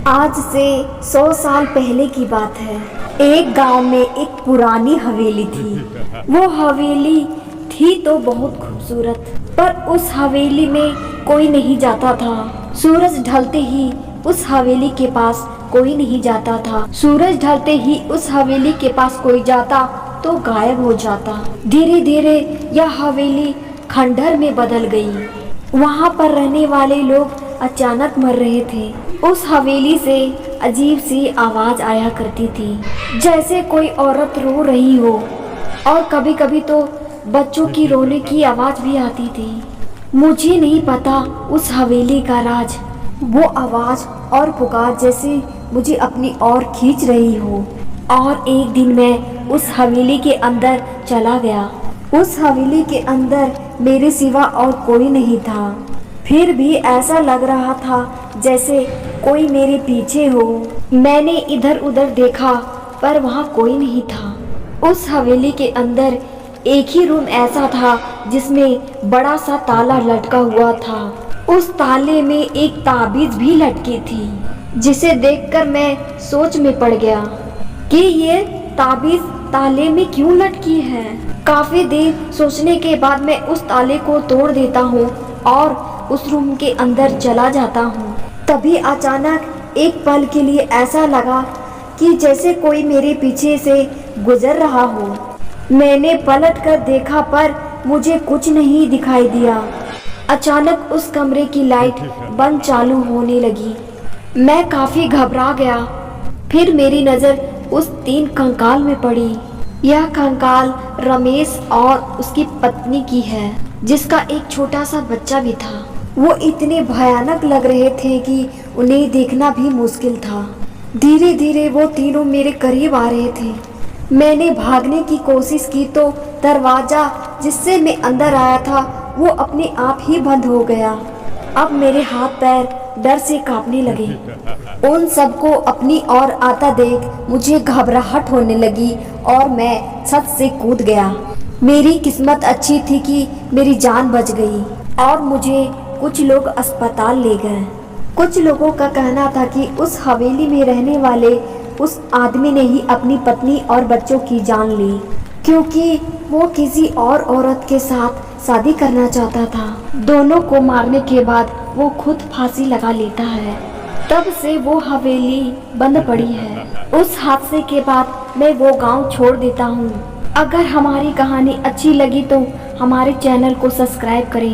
आज से 100 साल पहले की बात है। एक गांव में एक पुरानी हवेली थी। वो हवेली थी तो बहुत खूबसूरत, पर उस हवेली में कोई नहीं जाता था। सूरज ढलते ही उस हवेली के पास कोई नहीं जाता था। सूरज ढलते ही उस हवेली के पास कोई जाता तो गायब हो जाता। धीरे धीरे यह हवेली खंडहर में बदल गई। वहाँ पर रहने वाले लोग अचानक मर रहे थे। उस हवेली से अजीब सी आवाज आया करती थी, जैसे कोई औरत रो रही हो, और कभी कभी तो बच्चों की रोने की आवाज भी आती थी। मुझे नहीं पता उस हवेली का राज। वो आवाज और पुकार जैसे मुझे अपनी ओर खींच रही हो। और एक दिन मैं उस हवेली के अंदर चला गया। उस हवेली के अंदर मेरे सिवा और कोई नहीं था। फिर भी ऐसा लग रहा था जैसे कोई मेरे पीछे हो। मैंने इधर उधर देखा पर वहाँ कोई नहीं था। उस हवेली के अंदर एक ही रूम ऐसा था जिसमें बड़ा सा ताला लटका हुआ था। उस ताले में एक ताबीज भी लटकी थी, जिसे देखकर मैं सोच में पड़ गया कि ये ताबीज ताले में क्यों लटकी है। काफी देर सोचने के बाद मैं उस ताले को तोड़ देता हूँ और उस रूम के अंदर चला जाता हूँ। तभी अचानक एक पल के लिए ऐसा लगा कि जैसे कोई मेरे पीछे से गुजर रहा हो। मैंने पलट कर देखा पर मुझे कुछ नहीं दिखाई दिया। अचानक उस कमरे की लाइट बंद चालू होने लगी। मैं काफी घबरा गया। फिर मेरी नजर उस 3 कंकाल में पड़ी। यह कंकाल रमेश और उसकी पत्नी की है, जिसका एक छोटा सा बच्चा भी था। वो इतने भयानक लग रहे थे कि उन्हें देखना भी मुश्किल था। धीरे धीरे वो तीनों मेरे करीब आ रहे थे। मैंने भागने की कोशिश की तो दरवाजा जिससे मैं अंदर आया था वो अपने आप ही बंद हो गया। अब मेरे हाथ पैर डर से कांपने लगे। उन सबको अपनी ओर आता देख मुझे घबराहट होने लगी और मैं छत से कूद गया। मेरी किस्मत अच्छी थी कि मेरी जान बच गई और मुझे कुछ लोग अस्पताल ले गए। कुछ लोगों का कहना था कि उस हवेली में रहने वाले उस आदमी ने ही अपनी पत्नी और बच्चों की जान ली, क्योंकि वो किसी और औरत के साथ शादी करना चाहता था। दोनों को मारने के बाद वो खुद फांसी लगा लेता है। तब से वो हवेली बंद पड़ी है। उस हादसे के बाद मैं वो गांव छोड़ देता हूँ। अगर हमारी कहानी अच्छी लगी तो हमारे चैनल को सब्सक्राइब करें